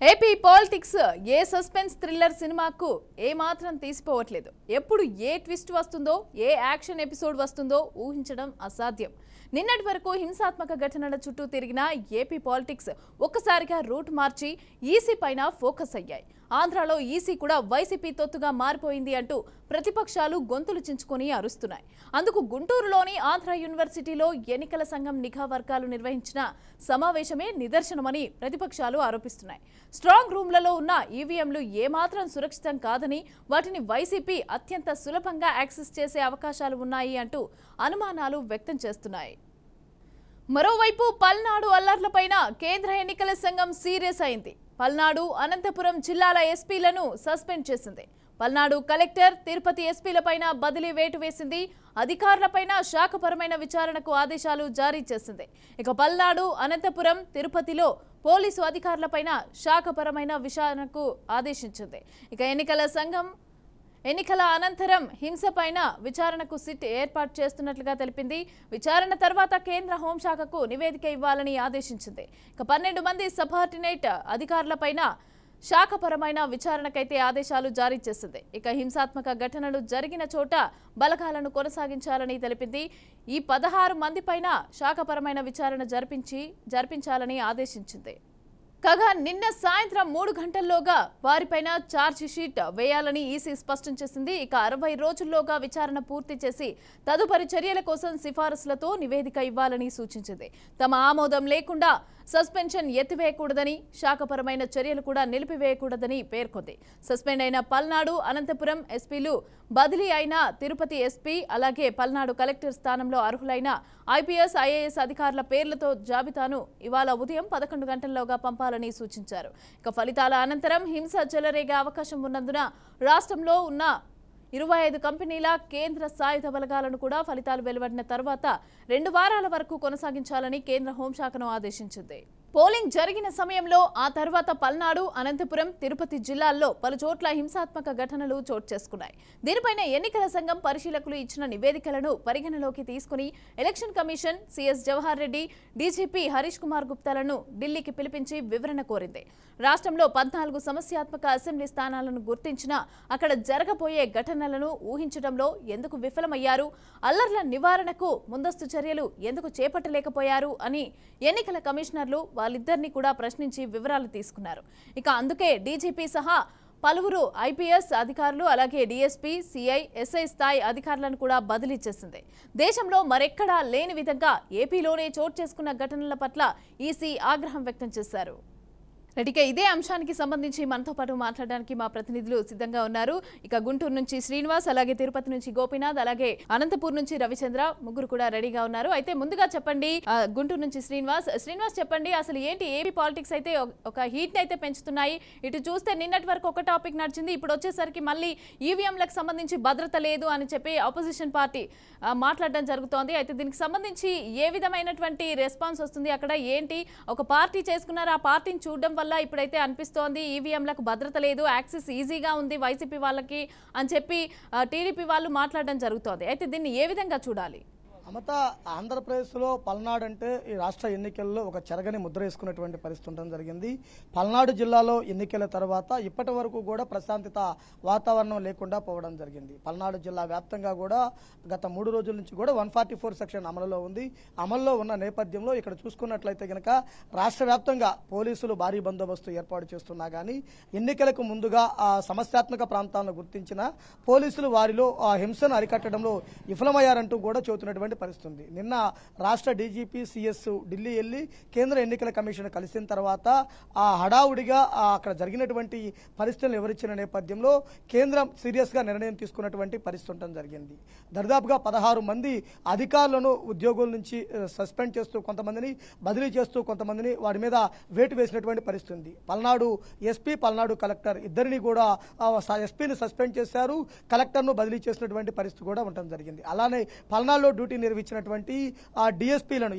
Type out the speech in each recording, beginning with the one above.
AP politics ఏ suspense thriller సినిమాకు ఏ మాత్రం తీసిపోవట్లేదు. ఎప్పుడు ఏ ట్విస్ట్ వస్తుందో, ఏ యాక్షన్ ఎపిసోడ్ వస్తుందో ఊహించడం అసాధ్యం. నిన్నటి వరకు హింసాత్మక ఘటనల చుట్టూ తిరిగిన ఏపీ పాలిటిక్స్ ఒక్కసారిగా రూట్ మార్చి ఈసీ పైన ఫోకస్ అయ్యాయి. ఆంధ్రాలో ఈసీ కూడా వైసీపీ తొత్తుగా మారిపోయింది అంటూ ప్రతిపక్షాలు గొంతులు చించుకొని అరుస్తున్నాయి. అందుకు గుంటూరులోని ఆంధ్ర యూనివర్సిటీలో ఎన్నికల సంఘం నిఘా వర్గాలు నిర్వహించిన సమావేశమే నిదర్శనమని ప్రతిపక్షాలు ఆరోపిస్తున్నాయి. స్ట్రాంగ్ రూమ్లలో ఉన్న ఈవీఎంలు ఏమాత్రం సురక్షితం కాదని, వాటిని వైసీపీ అత్యంత సులభంగా యాక్సెస్ చేసే అవకాశాలు ఉన్నాయి అంటూ అనుమానాలు వ్యక్తం చేస్తున్నాయి. మరోవైపు పల్నాడు అల్లర్లపైన కేంద్ర ఎన్నికల సంఘం సీరియస్ అయింది. పల్నాడు, అనంతపురం జిల్లాల ఎస్పీలను సస్పెండ్ చేసింది. పల్నాడు కలెక్టర్, తిరుపతి ఎస్పీలపైన బదిలీ వేటు వేసింది. అధికారులపైన శాఖపరమైన విచారణకు ఆదేశాలు జారీ చేసింది. ఇక పల్నాడు, అనంతపురం, తిరుపతిలో పోలీసు అధికారులపైన శాఖపరమైన విచారణకు ఆదేశించింది. ఇక ఎన్నికల సంఘం ఎన్నికల అనంతరం హింసపైన విచారణకు సిట్ ఏర్పాటు చేస్తున్నట్లుగా తెలిపింది. విచారణ తర్వాత కేంద్ర హోంశాఖకు నివేదిక ఇవ్వాలని ఆదేశించింది. ఇక 12 మంది సబార్డినేట్ అధికారులపైన శాఖపరమైన విచారణకైతే ఆదేశాలు జారీ చేసింది. ఇక హింసాత్మక ఘటనలు జరిగిన చోట బలగాలను కొనసాగించాలని తెలిపింది. ఈ 16 మందిపైన శాఖపరమైన విచారణ జరిపించాలని ఆదేశించింది. కాగా నిన్న సాయంత్రం 3 గంటల్లోగా వారిపైన ఛార్జ్ షీట్ వేయాలని ఈసీ స్పష్టం చేసింది. ఇక 60 రోజుల్లోగా విచారణ పూర్తి చేసి తదుపరి చర్యల కోసం సిఫారసులతో నివేదిక ఇవ్వాలని సూచించింది. తమ ఆమోదం లేకుండా సస్పెన్షన్ ఎత్తివేయకూడదని, శాఖపరమైన చర్యలు కూడా నిలిపివేయకూడదని పేర్కొంది. సస్పెండ్ అయిన పల్నాడు, అనంతపురం ఎస్పీలు, బదిలీ అయిన తిరుపతి ఎస్పీ, అలాగే పల్నాడు కలెక్టర్ స్థానంలో అర్హులైన ఐపీఎస్, ఐఏఎస్ అధికారుల పేర్లతో జాబితాను ఇవాళ ఉదయం 11 గంటల్లోగా పంపాలని సూచించారు. ఇక ఫలితాల అనంతరం హింస చెలరేగే అవకాశం ఉన్నందున రాష్ట్రంలో ఉన్న 25 కంపెనీల కేంద్ర సాయుధ బలగాలను కూడా ఫలితాలు వెలువడిన తర్వాత 2 వారాల వరకు కొనసాగించాలని కేంద్ర హోంశాఖను ఆదేశించింది. పోలింగ్ జరిగిన సమయంలో ఆ తర్వాత పల్నాడు, అనంతపురం, తిరుపతి జిల్లాల్లో పలు చోట్ల హింసాత్మక ఘటనలు చోటు చేసుకున్నాయి. దీనిపైన ఎన్నికల సంఘం పరిశీలకులు ఇచ్చిన నివేదికలను పరిగణలోకి తీసుకుని election commission CS Jawahar Reddy, DGP Harish Kumar గుప్తాలను ఢిల్లీకి పిలిపించి వివరణ కోరింది. రాష్ట్రంలో 14 సమస్యాత్మక అసెంబ్లీ స్థానాలను గుర్తించినా అక్కడ జరగబోయే ఘటనలను ఊహించడంలో ఎందుకు విఫలమయ్యారు, అల్లర్ల నివారణకు ముందస్తు చర్యలు ఎందుకు చేపట్టలేకపోయారు అని ఎన్నికల కమిషనర్లు వాళ్ళిద్దరినీ కూడా ప్రశ్నించి వివరాలు తీసుకున్నారు. ఇక అందుకే డీజీపీ సహా పలువురు ఐపీఎస్ అధికారులు, అలాగే డీఎస్పీ, సిఐ, ఎస్ఐ స్థాయి అధికారులను కూడా బదిలీ చేసింది. దేశంలో మరెక్కడా లేని విధంగా ఏపీలోనే చోటు చేసుకున్న ఘటనల పట్ల ఈసీ ఆగ్రహం వ్యక్తం చేశారు. రెడ్డికే ఇదే అంశానికి సంబంధించి మనతో పాటు మాట్లాడడానికి మా ప్రతినిధులు సిద్ధంగా ఉన్నారు. ఇక గుంటూరు నుంచి శ్రీనివాస్, అలాగే తిరుపతి నుంచి గోపీనాథ్, అలాగే అనంతపూర్ నుంచి రవిచంద్ర, ముగ్గురు కూడా రెడీగా ఉన్నారు. అయితే ముందుగా చెప్పండి, గుంటూరు నుంచి శ్రీనివాస్ చెప్పండి, అసలు ఏంటి ఏపీ పాలిటిక్స్ అయితే ఒక హీట్ అయితే పెంచుతున్నాయి. ఇటు చూస్తే నిన్నటి వరకు ఒక టాపిక్ నడిచింది, ఇప్పుడు వచ్చేసరికి మళ్ళీ ఈవీఎంలకు సంబంధించి భద్రత లేదు అని చెప్పి ఆపోజిషన్ పార్టీ మాట్లాడడం జరుగుతోంది. అయితే దీనికి సంబంధించి ఏ విధమైనటువంటి రెస్పాన్స్ వస్తుంది, అక్కడ ఏంటి ఒక పార్టీ చేసుకున్నారు, ఆ పార్టీని చూడడం వల్ల ఇప్పుడైతే అనిపిస్తోంది ఈవీఎంలకు భద్రత లేదు, యాక్సెస్ ఈజీగా ఉంది వైసీపీ వాళ్ళకి అని చెప్పి టీడీపీ వాళ్ళు మాట్లాడడం జరుగుతోంది. అయితే దీన్ని ఏ విధంగా చూడాలి? అమత, ఆంధ్రప్రదేశ్లో పల్నాడు అంటే ఈ రాష్ట్ర ఎన్నికల్లో ఒక చెరగని ముద్ర వేసుకున్నటువంటి పరిస్థితి ఉండడం జరిగింది. పల్నాడు జిల్లాలో ఎన్నికల తర్వాత ఇప్పటి వరకు కూడా ప్రశాంతత వాతావరణం లేకుండా పోవడం జరిగింది. పల్నాడు జిల్లా వ్యాప్తంగా కూడా గత 3 రోజుల నుంచి కూడా 144 సెక్షన్ అమలులో ఉంది. అమల్లో ఉన్న నేపథ్యంలో ఇక్కడ చూసుకున్నట్లయితే కనుక రాష్ట్ర వ్యాప్తంగా పోలీసులు భారీ బందోబస్తు ఏర్పాటు చేస్తున్నా కానీ ఎన్నికలకు ముందుగా ఆ సమస్యాత్మక ప్రాంతాలను గుర్తించిన పోలీసులు వారిలో ఆ హింసను అరికట్టడంలో విఫలమయ్యారంటూ కూడా చెబుతున్నటువంటి పరిస్థితుంది. నిన్న రాష్ట్ర డీజీపీ సిఎస్ ఢిల్లీ వెళ్లి కేంద్ర ఎన్నికల కమిషన్ కలిసిన తర్వాత ఆ హడావుడిగా అక్కడ జరిగినటువంటి పరిస్థితులను వివరించిన నేపథ్యంలో కేంద్రం సీరియస్ గా నిర్ణయం తీసుకున్నటువంటి పరిస్థితి ఉండడం జరిగింది. దరిదాపుగా 16 మంది అధికారులను ఉద్యోగుల నుంచి సస్పెండ్ చేస్తూ, కొంతమందిని బదిలీ చేస్తూ, కొంతమందిని వారి మీద వేటు వేసినటువంటి పరిస్థితి ఉంది. పల్నాడు ఎస్పీ, పల్నాడు కలెక్టర్ ఇద్దరిని కూడా ఎస్పీని సస్పెండ్ చేశారు, కలెక్టర్ను బదిలీ చేసినటువంటి పరిస్థితి కూడా ఉండడం జరిగింది. అలానే పల్నాడులో డ్యూటీ నిర్వహించినటువంటి ఆ డిఎస్పీలను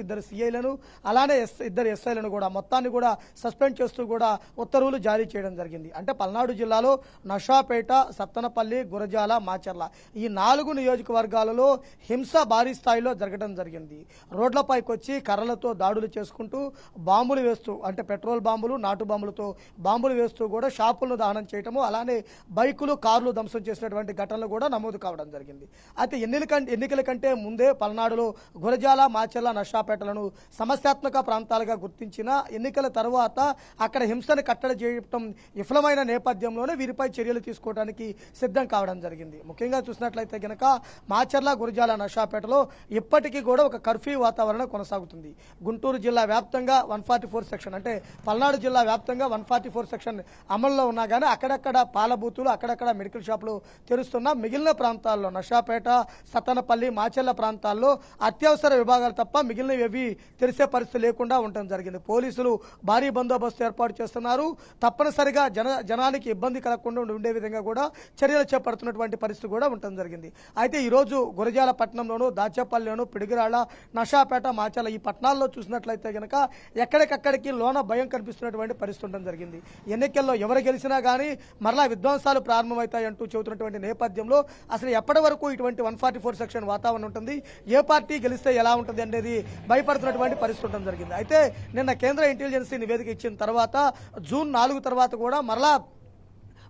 ఇద్దరు సిఐలను అలానే ఇద్దరు ఎస్ఐలను కూడా మొత్తాన్ని కూడా సస్పెండ్ చేస్తూ కూడా ఉత్తర్వులు జారీ చేయడం జరిగింది. అంటే పల్నాడు జిల్లాలో నషాపేట, సత్తనపల్లి, గురజాల, మాచర్ల ఈ 4 నియోజకవర్గాలలో హింస భారీ స్థాయిలో జరగడం జరిగింది. రోడ్లపైకి వచ్చి కర్రలతో దాడులు చేసుకుంటూ బాంబులు వేస్తూ అంటే పెట్రోల్ బాంబులు, నాటు బాంబులతో బాంబులు వేస్తూ కూడా షాపులను దహనం చేయటము, అలానే బైకులు, కార్లు ధ్వంసం చేసినటువంటి ఘటనలు కూడా నమోదు కావడం జరిగింది. అయితే ఎన్నికల కంటే ముందే పల్నాడులో గురజాల, మాచర్ల, నషాపేటలను సమస్యాత్మక ప్రాంతాలుగా గుర్తించిన ఎన్నికల తర్వాత అక్కడ హింసను కట్టడి చేయడం విఫలమైన నేపథ్యంలోనే వీరిపై చర్యలు తీసుకోవడానికి సిద్ధం కావడం జరిగింది. ముఖ్యంగా చూసినట్లయితే గనక మాచర్ల, గురజాల, నషాపేటలో ఇప్పటికీ కూడా ఒక కర్ఫ్యూ వాతావరణం కొనసాగుతుంది. గుంటూరు జిల్లా వ్యాప్తంగా 144 సెక్షన్ అంటే పల్నాడు జిల్లా వ్యాప్తంగా 144 సెక్షన్ అమల్లో ఉన్నా కానీ అక్కడక్కడ పాల బూతులు, అక్కడక్కడ మెడికల్ షాపులు తెరుస్తున్నా మిగిలిన ప్రాంతాల్లో నషాపేట, సత్తనపల్లి, మాచర్ల ప్రాంతాల్లో అత్యవసర విభాగాలు తప్ప మిగిలినవి ఏవి తెరిసే పరిస్థితి లేకుండా ఉండటం జరిగింది. పోలీసులు భారీ బందోబస్తు ఏర్పాటు చేస్తున్నారు. తప్పనిసరిగా జనానికి ఇబ్బంది కలగకుండా ఉండే విధంగా కూడా చర్యలు చేపడుతున్నటువంటి పరిస్థితి కూడా ఉండటం జరిగింది. అయితే ఈరోజు గురజాల పట్టణంలోను, దాచేపల్లిలోను, పిడిగిరాళ్ళ, నషాపేట, మాచర్ల ఈ పట్టణాల్లో చూసినట్లయితే గనక ఎక్కడికక్కడికి లోన భయం కనిపిస్తున్నటువంటి పరిస్థితి ఉండడం జరిగింది. ఎన్నికల్లో ఎవరు గెలిచినా కానీ మరలా విధ్వంసాలు ప్రారంభమవుతాయంటూ చెబుతున్నటువంటి నేపథ్యంలో అసలు ఎప్పటి వరకు ఇటువంటి 144 సెక్షన్ వాతావరణం ఉంటుంది, ఏ పార్టీ గెలిస్తే ఎలా ఉంటుంది అనేది భయపడుతున్నటువంటి పరిస్థితి ఉండడం జరిగింది. అయితే నిన్న కేంద్ర ఇంటెలిజెన్స్ నివేదిక ఇచ్చిన తర్వాత జూన్ 4 తర్వాత కూడా మరలా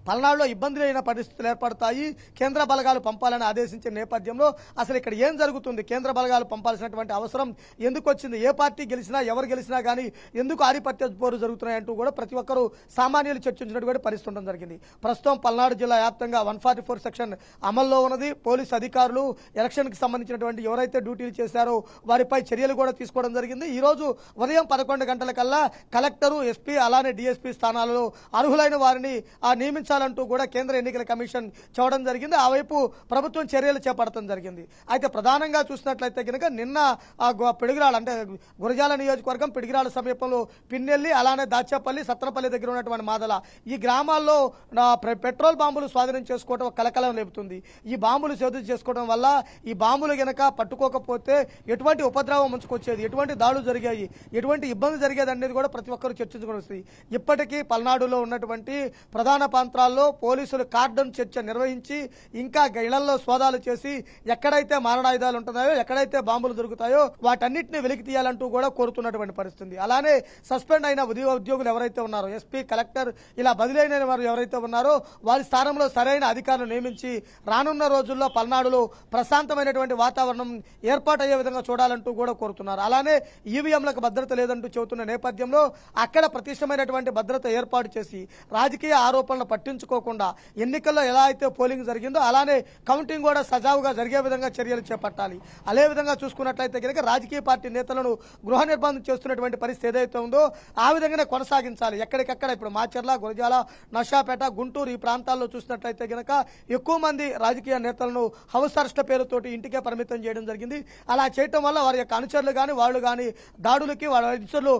పల్నాడులో ఇబ్బందులైన పరిస్థితులు ఏర్పడతాయి, కేంద్ర బలగాలు పంపాలని ఆదేశించిన నేపథ్యంలో అసలు ఇక్కడ ఏం జరుగుతుంది, కేంద్ర బలగాలు పంపాల్సినటువంటి అవసరం ఎందుకు వచ్చింది, ఏ పార్టీ గెలిచినా ఎవరు గెలిచినా కానీ ఎందుకు ఆధిపత్య పోరు జరుగుతున్నాయంటూ కూడా ప్రతి ఒక్కరూ సామాన్యులు చర్చించినటువంటి పరిస్థితి ఉండడం జరిగింది. ప్రస్తుతం పల్నాడు జిల్లా వ్యాప్తంగా 144 సెక్షన్ అమల్లో ఉన్నది. పోలీసు అధికారులు ఎలక్షన్కి సంబంధించినటువంటి ఎవరైతే డ్యూటీలు చేశారో వారిపై చర్యలు కూడా తీసుకోవడం జరిగింది. ఈ రోజు ఉదయం 11 గంటలకల్లా కలెక్టరు, ఎస్పీ అలానే డిఎస్పీ స్థానాలలో అర్హులైన వారిని నియమించాలంటూ కూడా కేంద్ర ఎన్నికల కమిషన్ చూడడం జరిగింది. ఆ వైపు ప్రభుత్వం చర్యలు చేపడటం జరిగింది. అయితే ప్రధానంగా చూసినట్లయితే కనుక నిన్న పిడిగిరాళ్ళ అంటే గురజాల నియోజకవర్గం పిడిగిరాళ్ళ సమీపంలో పిన్నెల్లి అలానే దాచేపల్లి, సత్తనపల్లి దగ్గర ఉన్నటువంటి మాదల ఈ గ్రామాల్లో పెట్రోల్ బాంబులు స్వాధీనం చేసుకోవడం కలకలం లేపుతుంది. ఈ బాంబులు స్వాధీనం చేసుకోవడం వల్ల ఈ బాంబులు గనక పట్టుకోకపోతే ఎటువంటి ఉపద్రవం ముంచుకొచ్చేది, ఎటువంటి దాడులు జరిగాయి, ఎటువంటి ఇబ్బంది జరిగేది అనేది కూడా ప్రతి ఒక్కరు చర్చించుకుని వస్తుంది. ఇప్పటికీ పల్నాడులో ఉన్నటువంటి ప్రధాన ప్రాంతాల్లో పోలీసులు కార్డన్ చర్చ నిర్వహించి ఇంకా ఇళ్లలో సోదాలు చేసి ఎక్కడైతే మారణాయుధాలు ఉంటున్నాయో, ఎక్కడైతే బాంబులు దొరుకుతాయో వాటన్నిటిని వెలికి తీయాలంటూ కూడా కోరుతున్నటువంటి పరిస్థితి. అలానే సస్పెండ్ అయిన ఉద్యోగులు ఎవరైతే ఉన్నారో, ఎస్పీ, కలెక్టర్ ఇలా బదిలైన వారు ఎవరైతే ఉన్నారో వారి స్థానంలో సరైన అధికారులు నియమించి రానున్న రోజుల్లో పల్నాడులో ప్రశాంతమైనటువంటి వాతావరణం ఏర్పాటయ్యే విధంగా చూడాలంటూ కూడా కోరుతున్నారు. అలానే ఈవీఎంలకు భద్రత లేదంటూ చెబుతున్న నేపథ్యంలో అక్కడ ప్రతిష్టమైనటువంటి భద్రత ఏర్పాటు చేసి రాజకీయ ఆరోపణలు పట్టించుకోకుండా ఎన్నికల్లో ఎలా అయితే పోలింగ్ జరిగిందో అలానే కౌంటింగ్ కూడా సజావుగా జరిగే విధంగా చర్యలు చేపట్టాలి. అదే విధంగా చూసుకున్నట్లయితే కనుక రాజకీయ పార్టీ నేతలను గృహ నిర్బంధం చేస్తున్నటువంటి పరిస్థితి ఏదైతే ఉందో ఆ విధంగానే కొనసాగించాలి. ఎక్కడికక్కడ ఇప్పుడు మాచర్ల, గురజాల, నషాపేట, గుంటూరు ఈ ప్రాంతాల్లో చూసినట్లయితే కనుక ఎక్కువ మంది రాజకీయ నేతలను హౌస్ అరెస్ట్ల పేరుతోటి ఇంటికే పరిమితం చేయడం జరిగింది. అలా చేయటం వల్ల వారి యొక్క అనుచరులు కానీ వాళ్ళు కానీ దాడులకి వాళ్ళ అనుచరులు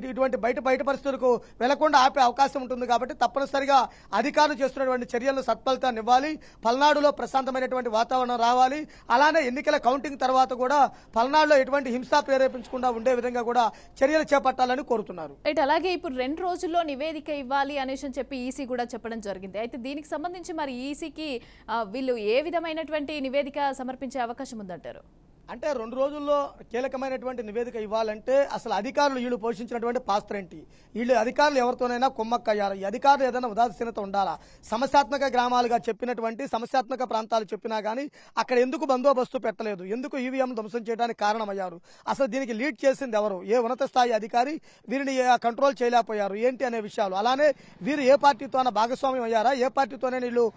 ఇటువంటి బయట పరిస్థితులకు వెళ్లకుండా ఆపే అవకాశం ఉంటుంది. కాబట్టి తప్పనిసరిగా అధికారులు చేస్తున్నటువంటి చర్యలను సత్ఫలితాన్ని ఇవ్వాలి. పల్నాడులో ప్రశాంతమైనటువంటి వాతావరణం రావాలి. అలానే ఎన్నికల కౌంటింగ్ తర్వాత కూడా పల్నాడులో ఎటువంటి హింస ప్రేరేపించకుండా ఉండే విధంగా కూడా చర్యలు చేపట్టాలని కోరుతున్నారు. అలాగే ఇప్పుడు 2 రోజుల్లో నివేదిక ఇవ్వాలి అనేసి చెప్పి ఈసీ కూడా చెప్పడం జరిగింది. అయితే దీనికి సంబంధించి మరి ఈసీకి వీళ్ళు ఏ విధమైనటువంటి నివేదిక సమర్పించే అవకాశం ఉందంటారు? అంటే 2 రోజుల్లో కీలకమైనటువంటి నివేదిక ఇవ్వాలంటే అసలు అధికారులు వీళ్ళు పోషించినటువంటి పాత్ర ఏంటి, వీళ్ళు అధికారులు ఎవరితోనైనా కుమ్మక్కయ్యారు, ఈ అధికారులు ఏదైనా ఉదాసీనత ఉండాలా, సమస్యాత్మక గ్రామాలుగా చెప్పినటువంటి సమస్యాత్మక ప్రాంతాలు చెప్పినా కానీ అక్కడ ఎందుకు బందోబస్తు పెట్టలేదు, ఎందుకు ఈవీఎం ధ్వంసం చేయడానికి కారణమయ్యారు, అసలు దీనికి లీడ్ చేసింది ఎవరు, ఏ ఉన్నత స్థాయి అధికారి వీరిని కంట్రోల్ చేయలేకపోయారు ఏంటి అనే విషయాలు, అలానే వీరు ఏ పార్టీతోన భాగస్వామ్యం అయ్యారా, ఏ పార్టీతోనే వీళ్ళు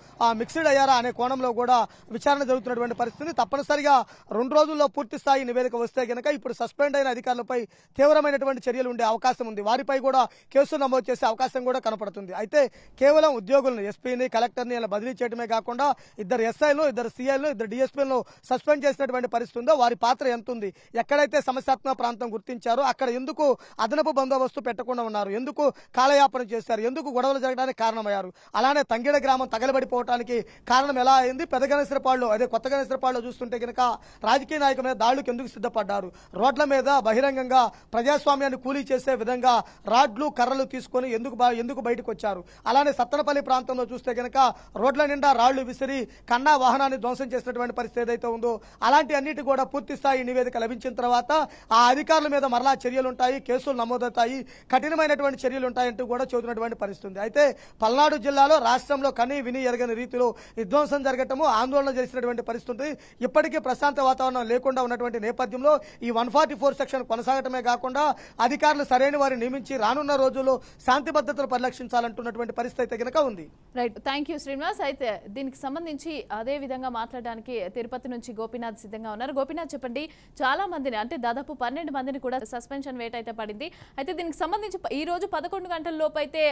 మిక్స్డ్ అయ్యారా అనే కోణంలో కూడా విచారణ జరుగుతున్నటువంటి పరిస్థితి. తప్పనిసరిగా 2 రోజుల్లో జిల్లాలో పూర్తి స్థాయి నివేదిక వస్తే గనక ఇప్పుడు సస్పెండ్ అయిన అధికారులపై తీవ్రమైనటువంటి చర్యలు ఉండే అవకాశం ఉంది. వారిపై కూడా కేసులు నమోదు చేసే అవకాశం కూడా కనపడుతుంది. అయితే కేవలం ఉద్యోగులను ఎస్పీని కలెక్టర్ని ఇలా బదిలీ చేయడమే కాకుండా ఇద్దరు ఎస్ఐలు, ఇద్దరు సిఐలు, ఇద్దరు డిఎస్పీలను సస్పెండ్ చేసినటువంటి పరిస్థితి ఉందో వారి పాత్ర ఎంత ఉంది, ఎక్కడైతే సమస్యాత్మక ప్రాంతం గుర్తించారో అక్కడ ఎందుకు అదనపు బందోబస్తు పెట్టకుండా ఉన్నారు, ఎందుకు కాలయాపన చేశారు, ఎందుకు గొడవలు జరగడానికి కారణమయ్యారు, అలానే తంగిడ గ్రామం తగలబడిపోవడానికి కారణం ఎలా అయింది, పెద్ద గణేశ్వరపాడులో అదే కొత్త గణేశ్వరపాడులో చూస్తుంటే కనుక రాజకీయ నాయకుల మీద దాడులకు ఎందుకు సిద్ధపడ్డారు, రోడ్ల మీద బహిరంగంగా ప్రజాస్వామ్యాన్ని కూలీ చేసే విధంగా రాడ్లు కర్రలు తీసుకొని ఎందుకు బయటకు వచ్చారు, అలానే సత్తనపల్లి ప్రాంతంలో చూస్తే కనుక రోడ్ల నిండా రాళ్లు విసిరి కన్నా వాహనాన్ని ధ్వంసం చేసినటువంటి పరిస్థితి ఏదైతే ఉందో అలాంటి అన్నిటి కూడా పూర్తి స్థాయి నివేదిక లభించిన తర్వాత ఆ అధికారుల మీద మరలా చర్యలు ఉంటాయి, కేసులు నమోదవుతాయి, కఠినమైనటువంటి చర్యలు ఉంటాయంటూ కూడా చెబుతున్నటువంటి పరిస్థితి ఉంది. అయితే పల్నాడు జిల్లాలో రాష్ట్రంలో కనీ విని ఎరగని రీతిలో విధ్వంసం జరగటము, ఆందోళన చేసినటువంటి పరిస్థితి ఇప్పటికీ ప్రశాంత వాతావరణం లేకుండా ఉన్నటువంటి నేపథ్యంలో ఈ 144 సెక్షన్ కొనసాగటమే కాకుండా అధికారులు సరైన వారిని నియమించి రానున్న రోజుల్లో శాంతి భద్రతలు పరిరక్షించాలంటున్నటువంటి పరిస్థితి కనుక ఉంది. Right, thank you Srinivas. అయితే దీనికి సంబంధించి అదే విధంగా మాట్లాడడానికి తిరుపతి నుంచి గోపీనాథ్ సిద్ధంగా ఉన్నారు. గోపీనాథ్, చెప్పండి, చాలా మందిని అంటే దాదాపు 12 మందిని కూడా సస్పెన్షన్ వేట్ అయితే పడింది. అయితే దీనికి సంబంధించి ఈ రోజు 11 గంటల లోపు అయితే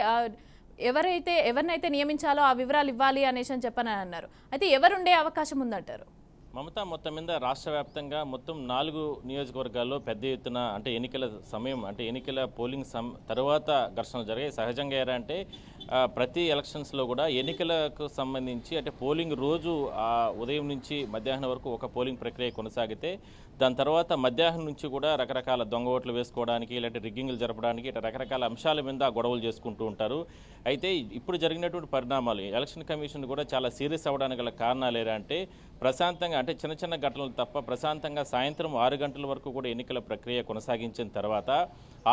ఎవరినైతే నియమించాలో ఆ వివరాలు ఇవ్వాలి అనేసి అని చెప్పని అన్నారు. అయితే ఎవరుండే అవకాశం ఉందంటారు? మమత, మొత్తం మీద రాష్ట్ర వ్యాప్తంగా మొత్తం 4 నియోజకవర్గాల్లో పెద్ద ఎత్తున అంటే ఎన్నికల సమయం అంటే ఎన్నికల పోలింగ్ తర్వాత ఘర్షణలు జరిగాయి. సహజంగా ఏంటంటే ప్రతి ఎలక్షన్స్లో కూడా ఎన్నికలకు సంబంధించి అంటే పోలింగ్ రోజు ఉదయం నుంచి మధ్యాహ్నం వరకు ఒక పోలింగ్ ప్రక్రియ కొనసాగితే దాని తర్వాత మధ్యాహ్నం నుంచి కూడా రకరకాల దొంగ ఓట్లు వేసుకోవడానికి ఇలాంటి రిగ్గింగ్లు జరపడానికి ఇట్లా రకరకాల అంశాల మీద గొడవలు చేసుకుంటూ ఉంటారు. అయితే ఇప్పుడు జరిగినటువంటి పరిణామాలు ఎలక్షన్ కమిషన్ కూడా చాలా సీరియస్ అవ్వడానికి గల కారణాలు ఏంటంటే ప్రశాంతంగా అంటే చిన్న చిన్న ఘటనలు తప్ప ప్రశాంతంగా సాయంత్రం 6 గంటల వరకు కూడా ఎన్నికల ప్రక్రియ కొనసాగించిన తర్వాత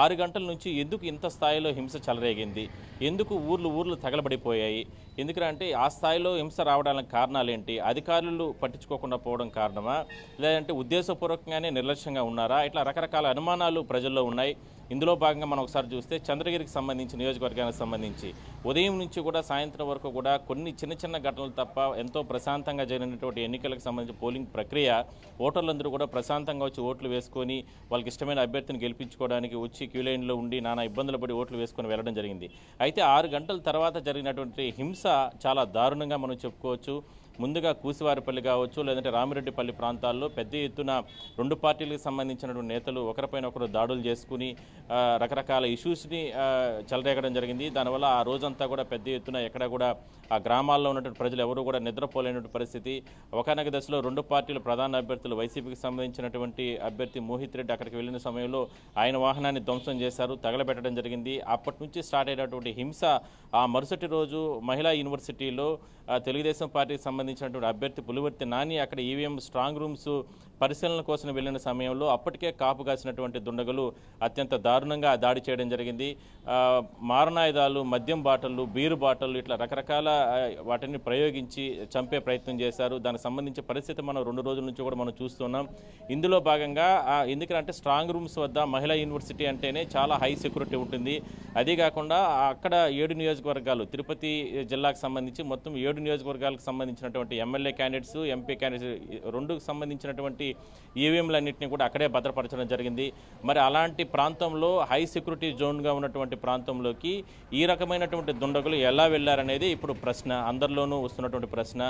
6 గంటల నుంచి ఎందుకు ఇంత స్థాయిలో హింస చెలరేగింది, ఎందుకు ఊర్లు తగలబడిపోయాయి, ఎందుకంటే ఆ స్థాయిలో హింస రావడానికి కారణాలు ఏంటి, అధికారులు పట్టించుకోకుండా పోవడం కారణమా, లేదంటే ఉద్దేశపూర్వకంగానే నిర్లక్ష్యంగా ఉన్నారా, ఇట్లా రకరకాల అనుమానాలు ప్రజల్లో ఉన్నాయి. ఇందులో భాగంగా మనం ఒకసారి చూస్తే చంద్రగిరికి సంబంధించి నియోజకవర్గానికి సంబంధించి ఉదయం నుంచి కూడా సాయంత్రం వరకు కూడా కొన్ని చిన్న చిన్న ఘటనలు తప్ప ఎంతో ప్రశాంతంగా జరిగినటువంటి ఎన్నికలకు సంబంధించి పోలింగ్ ప్రక్రియ ఓటర్లందరూ కూడా ప్రశాంతంగా వచ్చి ఓట్లు వేసుకొని వాళ్ళకి ఇష్టమైన అభ్యర్థిని గెలిపించుకోవడానికి వచ్చి క్యూ లైన్లో ఉండి నానా ఇబ్బందులు పడి ఓట్లు వేసుకొని వెళ్ళడం జరిగింది. అయితే 6 గంటల తర్వాత జరిగినటువంటి హింస చాలా దారుణంగా మనం చెప్పుకోవచ్చు. ముందుగా కూసివారిపల్లి కావచ్చు, లేదంటే రామిరెడ్డిపల్లి ప్రాంతాల్లో పెద్ద ఎత్తున 2 పార్టీలకు సంబంధించినటువంటి నేతలు ఒకరిపైన ఒకరు దాడులు చేసుకుని రకరకాల ఇష్యూస్ని చెలరేగడం జరిగింది. దానివల్ల ఆ రోజంతా కూడా పెద్ద ఎత్తున ఎక్కడ కూడా ఆ గ్రామాల్లో ఉన్నటువంటి ప్రజలు ఎవరు కూడా నిద్రపోలేనటువంటి పరిస్థితి. ఒకనొక దశలో 2 పార్టీల ప్రధాన అభ్యర్థులు వైసీపీకి సంబంధించినటువంటి అభ్యర్థి మోహిత్ రెడ్డి అక్కడికి వెళ్ళిన సమయంలో ఆయన వాహనాన్ని ధ్వంసం చేశారు, తగలబెట్టడం జరిగింది. అప్పటి నుంచి స్టార్ట్ అయినటువంటి హింస ఆ మరుసటి రోజు మహిళా యూనివర్సిటీలో తెలుగుదేశం పార్టీకి సంబంధించినటువంటి అభ్యర్థి పులివర్తి నాని అక్కడ ఈవీఎం స్ట్రాంగ్ రూమ్స్ పరిశీలన కోసం వెళ్ళిన సమయంలో అప్పటికే కాపు కాసినటువంటి దుండగులు అత్యంత దారుణంగా దాడి చేయడం జరిగింది. మారణాయుధాలు, మద్యం బాటలు, బీరు బాటలు ఇట్లా రకరకాల వాటిని ప్రయోగించి చంపే ప్రయత్నం చేశారు. దానికి సంబంధించిన పరిస్థితి మనం 2 రోజుల నుంచి కూడా మనం చూస్తున్నాం. ఇందులో భాగంగా ఎందుకంటే స్ట్రాంగ్ రూమ్స్ వద్ద మహిళా యూనివర్సిటీ అంటేనే చాలా హై సెక్యూరిటీ ఉంటుంది. అదే కాకుండా అక్కడ 7 నియోజకవర్గాలు తిరుపతి జిల్లాకు సంబంధించి మొత్తం 7 నియోజకవర్గాలకు సంబంధించినటువంటి ఎమ్మెల్యే క్యాండిడేట్స్, ఎంపీ క్యాండిడేట్స్ 2కు సంబంధించినటువంటి ఈవీఎంలన్నింటినీ కూడా అక్కడే భద్రపరచడం జరిగింది. మరి అలాంటి ప్రాంతంలో హై సెక్యూరిటీ జోన్గా ఉన్నటువంటి ప్రాంతంలోకి ఈ రకమైనటువంటి దుండగులు ఎలా వెళ్లారనేది ఇప్పుడు ప్రశ్న, అందరిలోనూ వస్తున్నటువంటి ప్రశ్న.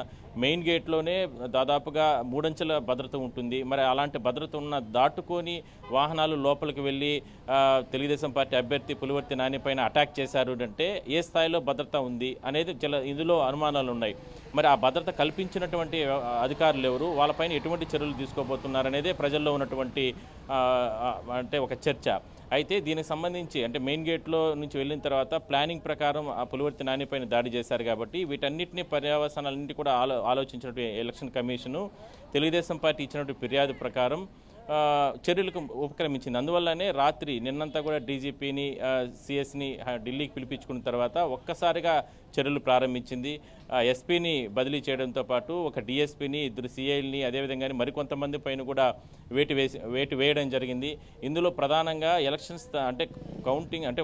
మెయిన్ గేట్లోనే దాదాపుగా 3 అంచెల భద్రత ఉంటుంది. మరి అలాంటి భద్రత ఉన్న దాటుకొని వాహనాలు లోపలికి వెళ్ళి తెలుగుదేశం పార్టీ అభ్యర్థి పులివర్తి నాని పైన అటాక్ చేశారు అంటే ఏ స్థాయిలో భద్రత ఉంది అనేది ఇందులో అనుమానాలు ఉన్నాయి. మరి ఆ భద్రత కల్పించినటువంటి అధికారులు ఎవరు, వాళ్ళపైన ఎటువంటి చర్యలు తీసుకోబోతున్నారనేదే ప్రజల్లో ఉన్నటువంటి అంటే ఒక చర్చ. అయితే దీనికి సంబంధించి అంటే మెయిన్ గేట్లో నుంచి వెళ్ళిన తర్వాత ప్లానింగ్ ప్రకారం ఆ పులివర్తి నాని పైన దాడి చేశారు కాబట్టి వీటన్నిటిని పర్యవసానాలన్నింటి కూడా ఆలోచించినటువంటి ఎలక్షన్ కమిషను తెలుగుదేశం పార్టీ ఇచ్చినటువంటి ఫిర్యాదు ప్రకారం చర్యలకు ఉపక్రమించింది. అందువల్లనే రాత్రి నిన్నంతా కూడా డీజీపీని సిఎస్ని ఢిల్లీకి పిలిపించుకున్న తర్వాత ఒక్కసారిగా చర్యలు ప్రారంభించింది. ఎస్పీని బదిలీ చేయడంతో పాటు ఒక డిఎస్పీని, 2 సిఐల్ని, అదేవిధంగా మరికొంతమంది పైన కూడా వేటు వేయడం జరిగింది. ఇందులో ప్రధానంగా ఎలక్షన్స్ అంటే కౌంటింగ్ అంటే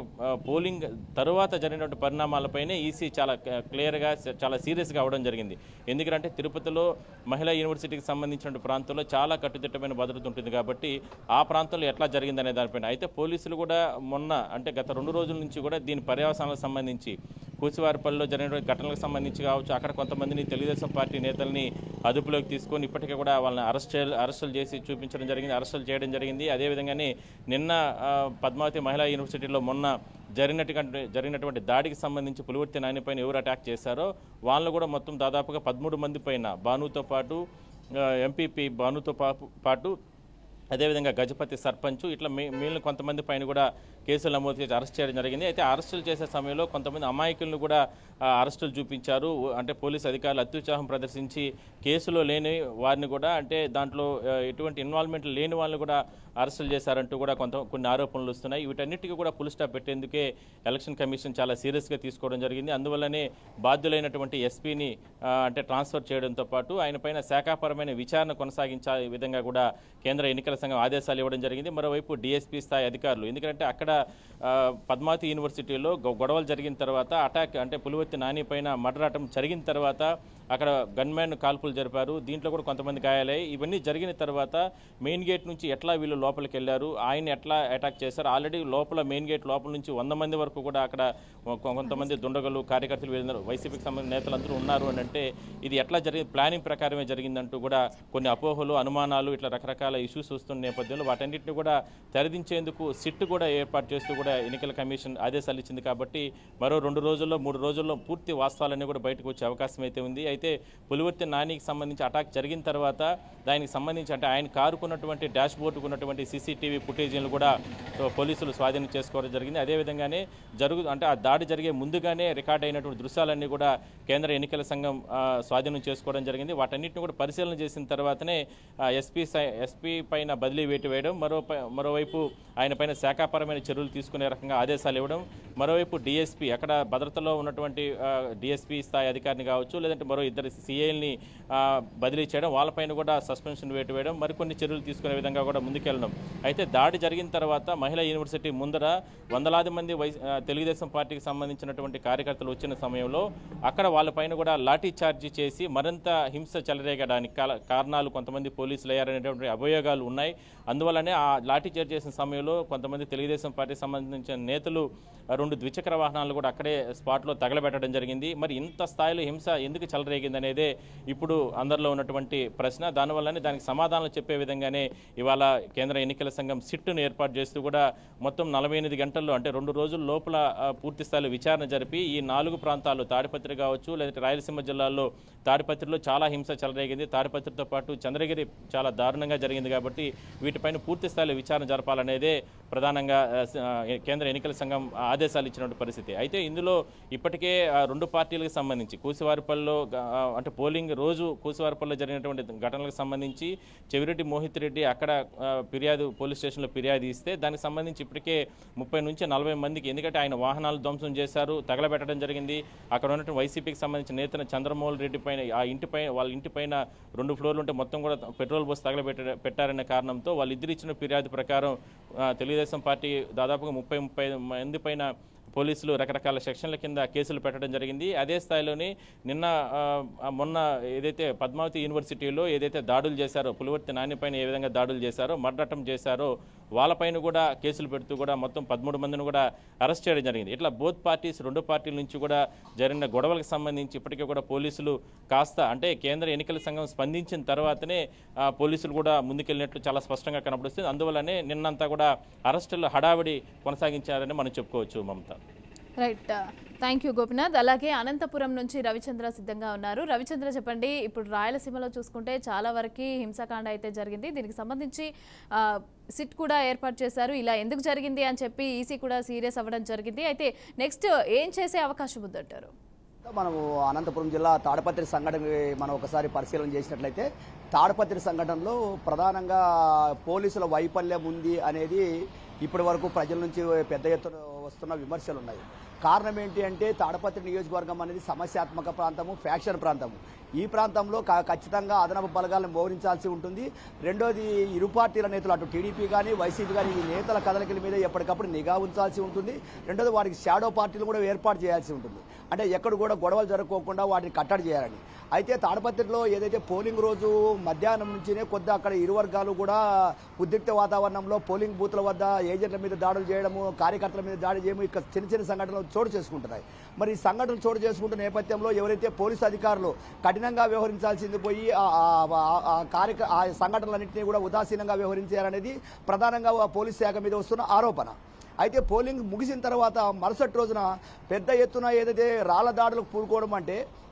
పోలింగ్ తరువాత జరిగినటువంటి పరిణామాలపైనే ఈసీ చాలా క్లియర్గా చాలా సీరియస్గా అవ్వడం జరిగింది. ఎందుకంటే తిరుపతిలో మహిళా యూనివర్సిటీకి సంబంధించిన ప్రాంతంలో చాలా కట్టుదిట్టమైన భద్రత ఉంటుంది కాబట్టి ఆ ప్రాంతంలో ఎట్లా జరిగిందనే దానిపైన అయితే పోలీసులు కూడా మొన్న అంటే గత 2 రోజుల నుంచి కూడా దీని పర్యవసానాలకు సంబంధించి కూచివారిపల్లిలో జరిగిన ఘటనలకు సంబంధించి కావచ్చు, అక్కడ కొంతమందిని తెలుగుదేశం పార్టీ నేతల్ని అదుపులోకి తీసుకొని ఇప్పటికే కూడా వాళ్ళని అరెస్టులు చేసి చూపించడం జరిగింది, అరెస్టులు చేయడం జరిగింది. అదేవిధంగానే నిన్న పద్మావతి మహిళా యూనివర్సిటీలో మొన్న జరిగినటువంటి దాడికి సంబంధించి పులివర్తి నాని పైన ఎవరు అటాక్ చేశారో వాళ్ళు కూడా మొత్తం దాదాపుగా 13 మంది పైన భానుతో పాటు ఎంపీపీ భానుతో పాటు అదేవిధంగా గజపతి సర్పంచ్ ఇట్లా మిగిలిన కొంతమంది పైన కూడా కేసులు నమోదు చేసి అరెస్ట్ చేయడం జరిగింది. అయితే అరెస్టులు చేసే సమయంలో కొంతమంది అమాయకులను కూడా అరెస్టులు చూపించారు. అంటే పోలీసు అధికారులు అత్యుత్సాహం ప్రదర్శించి కేసులో లేని వారిని కూడా అంటే దాంట్లో ఎటువంటి ఇన్వాల్వ్మెంట్ లేని వాళ్ళని కూడా అరెస్టులు చేశారంటూ కూడా కొన్ని ఆరోపణలు వస్తున్నాయి. వీటన్నిటికీ కూడా ఫుల్ స్టాప్ పెట్టేందుకే ఎలక్షన్ కమిషన్ చాలా సీరియస్గా తీసుకోవడం జరిగింది. అందువల్లనే బాధ్యులైనటువంటి ఎస్పీని అంటే ట్రాన్స్ఫర్ చేయడంతో పాటు ఆయన పైన శాఖాపరమైన విచారణ కొనసాగించే విధంగా కూడా కేంద్ర ఎన్నికల సంఘం ఆదేశాలు ఇవ్వడం జరిగింది. మరోవైపు డిఎస్పీ స్థాయి అధికారులు ఎందుకంటే అక్కడ పద్మావతి యూనివర్సిటీలో గొడవలు జరిగిన తర్వాత అటాక్ అంటే పులివర్తి నాని పైన మర్డర్ అటెంప్ట్ జరిగిన తర్వాత అక్కడ గన్మ్యాన్ కాల్పులు జరిపారు. దీంట్లో కూడా కొంతమంది గాయాలయ్యాయి. ఇవన్నీ జరిగిన తర్వాత మెయిన్ గేట్ నుంచి ఎట్లా వీళ్ళు లోపలికి వెళ్ళారు, ఆయన ఎట్లా అటాక్ చేశారు, ఆల్రెడీ లోపల మెయిన్ గేట్ లోపల నుంచి 100 మంది వరకు కూడా అక్కడ కొంతమంది దుండగలు కార్యకర్తలు వెళ్ళినారు, వైసీపీకి సంబంధించిన నేతలందరూ ఉన్నారు అని అంటే ఇది ఎట్లా జరిగింది, ప్లానింగ్ ప్రకారమే జరిగిందంటూ కూడా కొన్ని అపోహలు, అనుమానాలు ఇట్లా రకరకాల ఇష్యూస్ వస్తున్న నేపథ్యంలో వాటన్నిటిని కూడా తెరదించేందుకు సిట్ కూడా ఏర్పాటు చేస్తూ కూడా ఎన్నికల కమిషన్ ఆదేశాలు ఇచ్చింది. కాబట్టి మరో 2 రోజుల్లో 3 రోజుల్లో పూర్తి వాస్తవాలన్నీ కూడా బయటకు వచ్చే అవకాశం అయితే ఉంది. అయితే పులివర్తి నానికి సంబంధించి అటాక్ జరిగిన తర్వాత దానికి సంబంధించి అంటే ఆయన కారుకున్నటువంటి డాష్ బోర్డుకు ఉన్నటువంటి సీసీటీవీ ఫుటేజీలు కూడా పోలీసులు స్వాధీనం చేసుకోవడం జరిగింది. అదేవిధంగానే అంటే ఆ దాడి జరిగే ముందుగానే రికార్డ్ అయినటువంటి దృశ్యాలన్నీ కూడా కేంద్ర ఎన్నికల సంఘం స్వాధీనం చేసుకోవడం జరిగింది. వాటన్నిటిని కూడా పరిశీలన చేసిన తర్వాతనే ఎస్పీ పైన బదిలీ వేటు వేయడం, మరోవైపు ఆయన పైన శాఖాపరమైన చర్యలు తీసుకునే రకంగా ఆదేశాలు ఇవ్వడం, మరోవైపు డిఎస్పీ అక్కడ భద్రతలో ఉన్నటువంటి డిఎస్పీ స్థాయి అధికారిని కావచ్చు లేదంటే మరో 2 సిఐల్ని బదిలీ చేయడం, వాళ్ళపైన కూడా సస్పెన్షన్ వేటు వేయడం, మరికొన్ని చర్యలు తీసుకునే విధంగా కూడా ముందుకెళ్ళడం. అయితే దాడి జరిగిన తర్వాత మహిళా యూనివర్సిటీ ముందర వందలాది మంది తెలుగుదేశం పార్టీకి సంబంధించినటువంటి కార్యకర్తలు వచ్చిన సమయంలో అక్కడ వాళ్ళపైన కూడా లాఠీ చార్జీ చేసి మరింత హింస చెలరేగడానికి కారణాలు కొంతమంది పోలీసులు అయ్యారనేటువంటి అభియోగాలు ఉన్నాయి. అందువల్లనే ఆ లాఠీ చార్జ్ చేసిన సమయంలో కొంతమంది తెలుగుదేశం పార్టీకి సంబంధించిన నేతలు 2 ద్విచక్ర వాహనాలు కూడా అక్కడే స్పాట్లో తగలబెట్టడం జరిగింది. మరి ఇంత స్థాయిలో హింస ఎందుకు చెలరేగింది అనేదే ఇప్పుడు అందరిలో ఉన్నటువంటి ప్రశ్న. దానివల్లనే దానికి సమాధానాలు చెప్పే విధంగానే ఇవాళ కేంద్ర ఎన్నికల సంఘం సిట్ను ఏర్పాటు చేస్తూ కూడా మొత్తం 48 గంటల్లో అంటే 2 రోజుల లోపల పూర్తి స్థాయిలో విచారణ జరిపి ఈ 4 ప్రాంతాల్లో తాడిపత్రి కావచ్చు లేదంటే రాయలసీమ జిల్లాల్లో తాడిపత్రిలో చాలా హింస చెలరేగింది, తాడిపత్రితో పాటు చంద్రగిరి చాలా దారుణంగా జరిగింది. కాబట్టి వీటిపైన పూర్తి స్థాయిలో విచారణ జరపాలనేదే ప్రధానంగా కేంద్ర ఎన్నికల సంఘం ఆదేశాలు ఇచ్చినటువంటి పరిస్థితి. అయితే ఇందులో ఇప్పటికే 2 పార్టీలకు సంబంధించి కూసివారిపల్లిలో అంటే పోలింగ్ రోజు కూసివారిపల్లిలో జరిగినటువంటి ఘటనలకు సంబంధించి చెవిరెడ్డి మోహిత్ రెడ్డి అక్కడ పోలీస్ స్టేషన్లో ఫిర్యాదు ఇస్తే దానికి సంబంధించి ఇప్పటికే 30 నుంచి 40 మందికి ఎందుకంటే ఆయన వాహనాలు ధ్వంసం చేశారు, తగలబెట్టడం జరిగింది. అక్కడ ఉన్నటువంటి వైసీపీకి సంబంధించిన నేతన చంద్రమోహన్ రెడ్డి పైన వాళ్ళ ఇంటి పైన 2 ఫ్లోర్లు ఉంటే మొత్తం కూడా పెట్రోల్ బస్ పెట్టారనే కారణంతో వాళ్ళిద్దరు ఇచ్చిన ఫిర్యాదు ప్రకారం తెలుగుదేశం పార్టీ దాదాపుగా 30 మంది పైన పోలీసులు రకరకాల సెక్షన్ల కింద కేసులు పెట్టడం జరిగింది. అదే స్థాయిలోని మొన్న ఏదైతే పద్మావతి యూనివర్సిటీలో ఏదైతే దాడులు చేశారో పులివర్తి నాని పైన ఏ విధంగా దాడులు చేశారో మర్డర్ అటెంప్ట్ చేశారో వాళ్ళపైన కూడా కేసులు పెడుతూ కూడా మొత్తం 13 మందిని కూడా అరెస్ట్ చేయడం జరిగింది. ఇట్లా బోత్ పార్టీస్ 2 పార్టీల నుంచి కూడా జరిగిన గొడవలకు సంబంధించి ఇప్పటికే కూడా పోలీసులు కాస్త అంటే కేంద్ర ఎన్నికల సంఘం స్పందించిన తర్వాతనే పోలీసులు కూడా ముందుకెళ్ళినట్లు చాలా స్పష్టంగా కనపడుస్తుంది. అందువల్లనే నిన్నంతా కూడా అరెస్టులు హడావిడి కొనసాగించారని మనం చెప్పుకోవచ్చు. మమత రైట్, థ్యాంక్ యూ గోపినాథ్. అలాగే అనంతపురం నుంచి రవిచంద్ర సిద్ధంగా ఉన్నారు. రవిచంద్ర చెప్పండి, ఇప్పుడు రాయలసీమలో చూసుకుంటే చాలా వరకు హింసాకాండ అయితే జరిగింది. దీనికి సంబంధించి సిట్ కూడా ఏర్పాటు చేశారు. ఇలా ఎందుకు జరిగింది అని చెప్పి ఈసీ కూడా సీరియస్ అవ్వడం జరిగింది. అయితే నెక్స్ట్ ఏం చేసే అవకాశం ఉందంటారు? మనము అనంతపురం జిల్లా తాడపత్రి సంఘటన మనం ఒకసారి పరిశీలన చేసినట్లయితే తాడపత్రి సంఘటనలో ప్రధానంగా పోలీసుల వైఫల్యం ఉంది అనేది ఇప్పటి వరకు ప్రజల నుంచి పెద్ద ఎత్తున వస్తున్న విమర్శలు ఉన్నాయి. కారణం ఏంటి అంటే తాడపత్రి నియోజకవర్గం అనేది సమస్యాత్మక ప్రాంతము, ఫ్యాక్షన్ ప్రాంతము. ఈ ప్రాంతంలో ఖచ్చితంగా అదనపు బలగాలను మోహరించాల్సి ఉంటుంది. రెండోది ఇరు పార్టీల నేతలు అటు టీడీపీ కానీ వైసీపీ కానీ ఈ నేతల కదలికల మీద ఎప్పటికప్పుడు నిఘా ఉంచాల్సి ఉంటుంది. రెండోది వారికి షాడో పార్టీలు కూడా ఏర్పాటు చేయాల్సి ఉంటుంది. అంటే ఎక్కడ కూడా గొడవలు జరగకోకుండా వాటిని కట్టడి చేయాలని. అయితే తాడపత్రిలో ఏదైతే పోలింగ్ రోజు మధ్యాహ్నం నుంచినే కొద్ది అక్కడ ఇరు వర్గాలు కూడా ఉద్రిక్త వాతావరణంలో పోలింగ్ బూత్ల వద్ద ఏజెంట్ల మీద దాడులు చేయడము, కార్యకర్తల మీద దాడి చేయడము ఇక చిన్న చిన్న సంఘటనలు చోటు చేసుకుంటున్నాయి. మరి ఈ సంఘటనలు చోటు చేసుకుంటున్న నేపథ్యంలో ఎవరైతే పోలీసు అధికారులు కఠినంగా వ్యవహరించాల్సింది పోయి ఆ సంఘటనలన్నింటినీ కూడా ఉదాసీనంగా వ్యవహరించారనేది ప్రధానంగా పోలీస్ శాఖ మీద వస్తున్న ఆరోపణ. అయితే పోలింగ్ ముగిసిన తర్వాత మరుసటి రోజున పెద్ద ఎత్తున ఏదైతే రాళ్ల దాడులకు పూనుకోవడం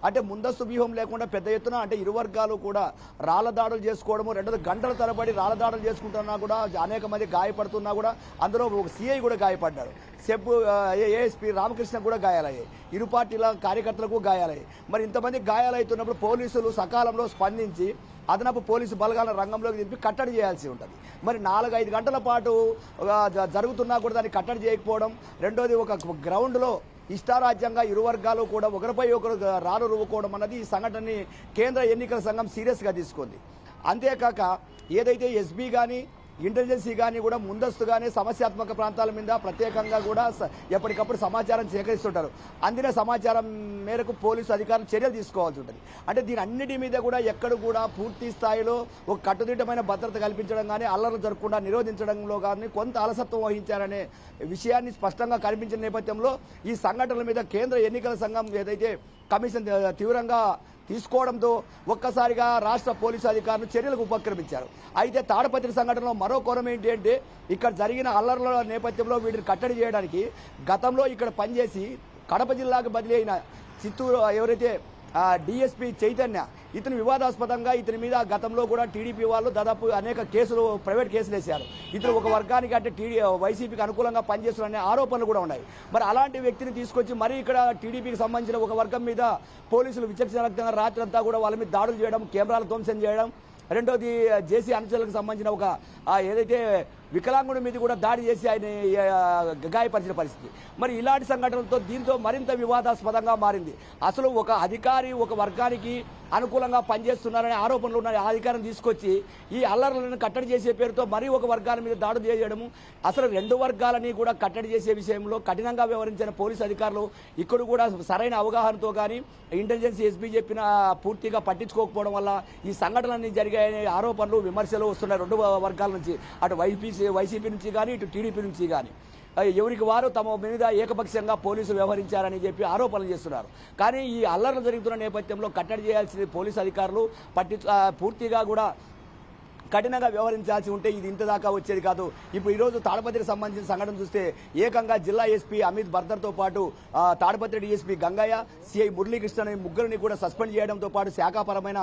అంటే ముందస్తు వ్యూహం లేకుండా పెద్ద ఎత్తున అంటే ఇరు వర్గాలు కూడా రాళ్ల దాడులు చేసుకోవడము, రెండోది గంటల తరబడి రాళ్ల దాడులు చేసుకుంటున్నా కూడా అనేక మంది గాయపడుతున్నా కూడా అందులో ఒక సిఐ కూడా గాయపడ్డారు. ఏఎస్పీ రామకృష్ణ కూడా గాయాలయ్యాయి. ఇరు పార్టీల కార్యకర్తలకు గాయాలయ్యాయి. మరి ఇంతమంది గాయాలవుతున్నప్పుడు పోలీసులు సకాలంలో స్పందించి అదనపు పోలీసు బలగాలను రంగంలోకి దింపి కట్టడి చేయాల్సి ఉంటుంది. మరి 4-5 గంటల పాటు జరుగుతున్నా కూడా దాన్ని కట్టడి చేయకపోవడం, రెండోది ఒక గ్రౌండ్లో ఇష్టారాజ్యంగా ఇరు వర్గాలు కూడా ఒకరిపై ఒకరు రాళ్ళు రువ్వుకోవడం అన్నది ఈ సంఘటనని కేంద్ర ఎన్నికల సంఘం సీరియస్గా తీసుకుంది. అంతేకాక ఏదైతే ఎస్బీ కానీ ఇంటెలిజెన్సీ కానీ కూడా ముందస్తుగానే సమస్యాత్మక ప్రాంతాల మీద ప్రత్యేకంగా కూడా ఎప్పటికప్పుడు సమాచారం సేకరిస్తుంటారు. అందిన సమాచారం మేరకు పోలీసు అధికారులు చర్యలు తీసుకోవాల్సి ఉంటుంది. అంటే దీని అన్నిటి మీద కూడా ఎక్కడ కూడా పూర్తి స్థాయిలో ఒక కట్టుదిట్టమైన భద్రత కల్పించడం కానీ అల్లర్లు జరగకుండా నిరోధించడంలో కానీ కొంత అలసత్వం వహించారనే విషయాన్ని స్పష్టంగా కనిపించిన నేపథ్యంలో ఈ సంఘటనల మీద కేంద్ర ఎన్నికల సంఘం ఏదైతే కమిషన్ తీవ్రంగా తీసుకోవడంతో ఒక్కసారిగా రాష్ట్ర పోలీసు అధికారులు చర్యలకు ఉపక్రమించారు. అయితే తాడపత్రి సంఘటనలో మరో కోణం ఏంటి అంటే ఇక్కడ జరిగిన అల్లర్ల నేపథ్యంలో వీటిని కట్టడి చేయడానికి గతంలో ఇక్కడ పనిచేసి కడప జిల్లాకు బదిలీ అయిన చిత్తూరు ఎవరైతే డిఎస్పీ చైతన్య ఇతను వివాదాస్పదంగా ఇతని మీద గతంలో కూడా టీడీపీ వాళ్ళు దాదాపు అనేక కేసులు ప్రైవేట్ కేసులు వేశారు. ఇతను ఒక వర్గానికి అంటే వైసీపీకి అనుకూలంగా పనిచేస్తున్న ఆరోపణలు కూడా ఉన్నాయి. మరి అలాంటి వ్యక్తిని తీసుకొచ్చి మరీ ఇక్కడ టీడీపీకి సంబంధించిన ఒక వర్గం మీద పోలీసులు విచక్షణరహితంగా రాత్రంతా కూడా వాళ్ళ మీద దాడులు చేయడం, కెమెరాలు ధ్వంసం చేయడం, రెండోది జేసీ అనుచరులకు సంబంధించిన ఒక ఏదైతే వికలాంగుడి మీద కూడా దాడి చేసి ఆయన గాయపరిచిన పరిస్థితి. మరి ఇలాంటి సంఘటనలతో దీంతో మరింత వివాదాస్పదంగా మారింది. అసలు ఒక అధికారి ఒక వర్గానికి అనుకూలంగా పనిచేస్తున్నారనే ఆరోపణలు ఉన్న అధికారం తీసుకొచ్చి ఈ అల్లర్లను కట్టడి చేసే పేరుతో మరీ ఒక వర్గాల మీద దాడులు చేయడము, అసలు రెండు వర్గాలని కూడా కట్టడి చేసే విషయంలో కఠినంగా వ్యవహరించిన పోలీసు అధికారులు ఇక్కడ కూడా సరైన అవగాహనతో కానీ ఇంటెలిజెన్స్ ఎస్బీ చెప్పిన పూర్తిగా పట్టించుకోకపోవడం వల్ల ఈ సంఘటనలన్నీ జరిగాయనే ఆరోపణలు విమర్శలు వస్తున్నాయి రెండు వర్గాల నుంచి, అటు వైసీపీ నుంచి కానీ ఇటు టీడీపీ నుంచి కానీ. ఎవరికి వారు తమ మీద ఏకపక్షంగా పోలీసులు వ్యవహరించారని చెప్పి ఆరోపణలు చేస్తున్నారు. కానీ ఈ అల్లర్లు జరుగుతున్న నేపథ్యంలో కట్టడి చేయాల్సిన పోలీసు అధికారులు పూర్తిగా కూడా కఠినంగా వ్యవహరించాల్సి ఉంటే ఇది ఇంత దాకా వచ్చేది కాదు. ఇప్పుడు ఈరోజు తాడపత్రికి సంబంధించిన సంఘటన చూస్తే ఏకంగా జిల్లా ఎస్పీ అమిత్ బర్దర్తో పాటు తాడపత్రి డీఎస్పీ గంగయ్య, సిఐ మురళీకృష్ణ ముగ్గురిని కూడా సస్పెండ్ చేయడంతో పాటు శాఖాపరమైన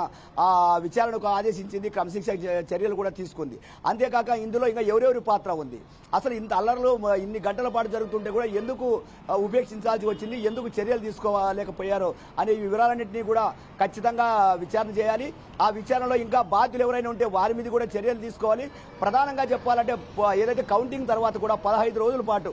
విచారణకు ఆదేశించింది, క్రమశిక్షణ చర్యలు కూడా తీసుకుంది. అంతేకాక ఇందులో ఇంకా ఎవరెవరి పాత్ర ఉంది, అసలు ఇంత అల్లర్లు ఇన్ని గంటల పాటు జరుగుతుంటే కూడా ఎందుకు ఉపేక్షించాల్సి వచ్చింది, ఎందుకు చర్యలు తీసుకోలేకపోయారో అనే వివరాలన్నింటినీ కూడా ఖచ్చితంగా విచారణ చేయాలి. ఆ విచారణలో ఇంకా బాధ్యులు ఎవరైనా ఉంటే వారి మీద కూడా చర్యలు తీసుకోవాలి. ప్రధానంగా చెప్పాలంటే ఏదైతే కౌంటింగ్ తర్వాత కూడా 15 రోజుల పాటు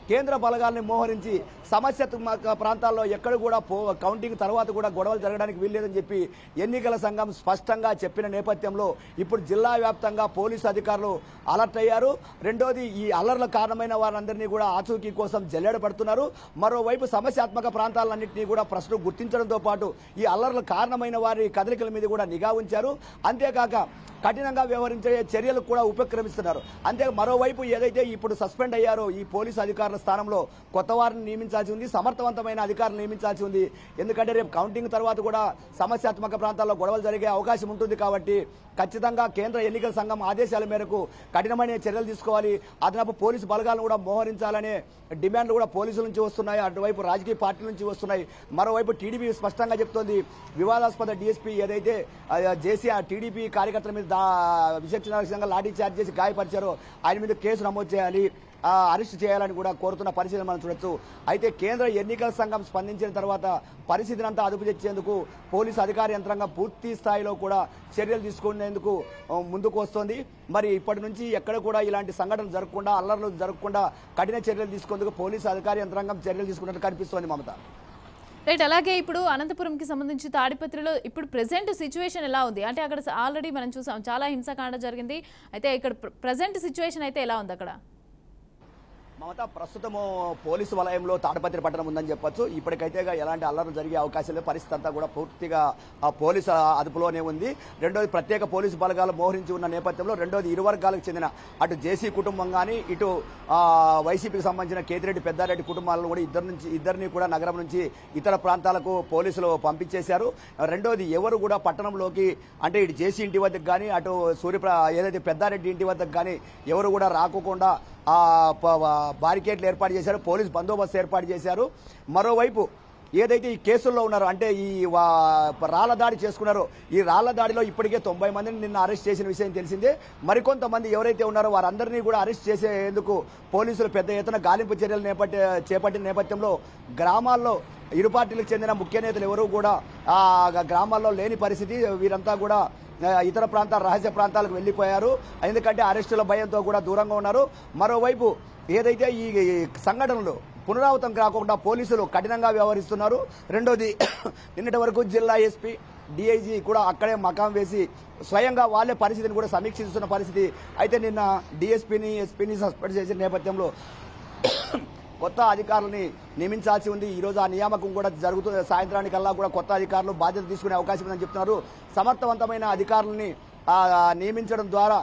కేంద్ర బలగాల్ని మోహరించి సమస్యాత్మక ప్రాంతాల్లో ఎక్కడ కూడా కౌంటింగ్ తర్వాత కూడా గొడవలు జరగడానికి వీల్లేదని చెప్పి ఎన్నికల సంఘం స్పష్టంగా చెప్పిన నేపథ్యంలో ఇప్పుడు జిల్లా వ్యాప్తంగా పోలీసు అధికారులు అలర్ట్ అయ్యారు. రెండోది ఈ అల్లర్ల కారణమైన వారందరినీ కూడా ఆచూకీ కోసం జల్లెడ పడుతున్నారు. మరోవైపు సమస్యాత్మక ప్రాంతాలన్నింటినీ కూడా ప్రశ్నలు గుర్తించడంతో పాటు ఈ అల్లర్ల కారణమైన వారి కదలికల మీద కూడా నిఘా ఉంచారు. అంతేకాక కఠినంగా వ్యవహరించే చర్యలు కూడా ఉపక్రమిస్తున్నారు. అంతే మరోవైపు ఏదైతే ఇప్పుడు సస్పెండ్ అయ్యారో ఈ పోలీసు అధికారుల స్థానంలో కొత్త వారిని నియమించాల్సి ఉంది, సమర్థవంతమైన అధికారులు నియమించాల్సి ఉంది. ఎందుకంటే రేపు కౌంటింగ్ తర్వాత కూడా సమస్యాత్మక ప్రాంతాల్లో గొడవలు జరిగే అవకాశం ఉంటుంది. కాబట్టి ఖచ్చితంగా కేంద్ర ఎన్నికల సంఘం ఆదేశాల మేరకు కఠినమైన చర్యలు తీసుకోవాలి. అదనపు పోలీసు బలగాలను కూడా మోహరించాలనే డిమాండ్లు కూడా పోలీసుల నుంచి వస్తున్నాయి, అటువైపు రాజకీయ పార్టీల నుంచి వస్తున్నాయి. మరోవైపు టీడీపీ స్పష్టంగా చెప్తోంది, వివాదాస్పద డీఎస్పీ ఏదైతే జేసీ టీడీపీ కార్యకర్తల మీద విచక్షణారహితంగా లాఠీ చార్జ్ చేసి గాయపరిచారో ఆయన మీద కేసు నమోదు చేయాలి. అరెస్ట్ చేయాలని కూడా కోరుతున్న పరిస్థితిని మనం చూడొచ్చు. అయితే కేంద్ర ఎన్నికల సంఘం స్పందించిన తర్వాత పరిస్థితిని అంతా అదుపు తెచ్చేందుకు పోలీసు అధికార యంత్రాంగం పూర్తి స్థాయిలో కూడా చర్యలు తీసుకునేందుకు ముందుకు వస్తోంది. మరి ఇప్పటి నుంచి ఎక్కడ కూడా ఇలాంటి సంఘటనలు జరగకుండా, అల్లర్లు జరగకుండా కఠిన చర్యలు తీసుకునేందుకు పోలీసు అధికార యంత్రాంగం చర్యలు తీసుకున్నట్టు కనిపిస్తోంది మమత. రైట్. అలాగే ఇప్పుడు అనంతపురంకి సంబంధించి తాడిపత్రిలో ఇప్పుడు ప్రెసెంట్ సిచ్యువేషన్ ఎలా ఉంది అంటే అక్కడ ఆల్రెడీ మనం చూసాం చాలా హింసాకాండ జరిగింది. అయితే ఇక్కడ ప్రెసెంట్ సిచ్యువేషన్ అయితే ఎలా ఉంది అక్కడ? మమత, ప్రస్తుతము పోలీసు వలయంలో తాడపత్రి పట్టణం ఉందని చెప్పొచ్చు. ఇప్పటికైతే ఎలాంటి అల్లర్లు జరిగే అవకాశం లేదు. పరిస్థితి అంతా కూడా పూర్తిగా పోలీసు అదుపులోనే ఉంది. రెండోది ప్రత్యేక పోలీసు బలగాలు మోహరించి ఉన్న నేపథ్యంలో రెండోది ఇరు వర్గాలకు చెందిన అటు జేసీ కుటుంబం కానీ ఇటు వైసీపీకి సంబంధించిన కేతిరెడ్డి పెద్దారెడ్డి కుటుంబాలను కూడా ఇద్దరిని కూడా నగరం నుంచి ఇతర ప్రాంతాలకు పోలీసులు పంపించేశారు. రెండోది ఎవరు కూడా పట్టణంలోకి అంటే ఇటు జేసీ ఇంటి వద్దకు కానీ అటు ఏదైతే పెద్దారెడ్డి ఇంటి వద్దకు కానీ ఎవరు కూడా రాకోకుండా బారికేట్లు ఏర్పాటు చేశారు. పోలీస్ బందోబస్తు ఏర్పాటు చేశారు. మరోవైపు ఏదైతే ఈ కేసుల్లో ఉన్నారో అంటే ఈ రాళ్ల దాడి చేసుకున్నారో ఈ రాళ్ల దాడిలో ఇప్పటికే 90 మందిని నిన్న అరెస్ట్ చేసిన విషయం తెలిసిందే. మరికొంతమంది ఎవరైతే ఉన్నారో వారందరినీ కూడా అరెస్ట్ చేసేందుకు పోలీసులు పెద్ద ఎత్తున గాలింపు చర్యలు చేపట్టిన నేపథ్యంలో గ్రామాల్లో ఇరు పార్టీలకు చెందిన ముఖ్య నేతలు ఎవరూ కూడా గ్రామాల్లో లేని పరిస్థితి. వీరంతా కూడా ఇతర ప్రాంతాల రహస్య ప్రాంతాలకు వెళ్లిపోయారు. ఎందుకంటే అరెస్టుల భయంతో కూడా దూరంగా ఉన్నారు. మరోవైపు ఏదైతే ఈ సంఘటనలు పునరావృతం కాకుండా పోలీసులు కఠినంగా వ్యవహరిస్తున్నారు. రెండోది నిన్నటి వరకు జిల్లా ఎస్పీ డిఐజీ కూడా అక్కడే మకాం వేసి స్వయంగా వాళ్ళే పరిస్థితిని కూడా సమీక్షిస్తున్న పరిస్థితి. అయితే నిన్న డిఎస్పీని ఎస్పీని సస్పెండ్ చేసిన నేపథ్యంలో కొత్త అధికారులని నియమించాల్సి ఉంది. ఈ రోజు ఆ నియామకం కూడా జరుగుతుంది. సాయంత్రానికల్లా కూడా కొత్త అధికారులు బాధ్యత తీసుకునే అవకాశం ఉందని చెప్తున్నారు. సమర్థవంతమైన అధికారులని నియమించడం ద్వారా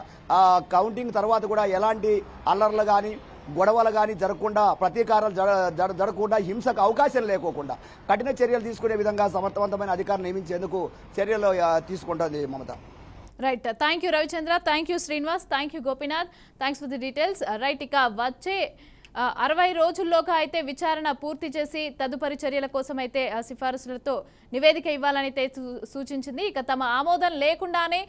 కౌంటింగ్ తర్వాత కూడా ఎలాంటి అల్లర్లు కానీ గొడవలు కానీ జరగకుండా, ప్రతీకారాలు జరగకుండా, హింసకు అవకాశం లేకోకుండా కఠిన చర్యలు తీసుకునే విధంగా సమర్థవంతమైన అధికారులు నియమించేందుకు చర్యలు తీసుకుంటుంది Mamata. Right. Thank you Ravichandra, thank you Srinivas, thank you Gopinath, thanks for the details. Right. ఇక వచ్చే 60 రోజుల్లోగా అయితే విచారణ పూర్తి చేసి తదుపరి చర్యల కోసం అయితే సిఫారసులతో నివేదిక ఇవ్వాలని అయితే సూచించింది. ఇక తమ ఆమోదం లేకుండానే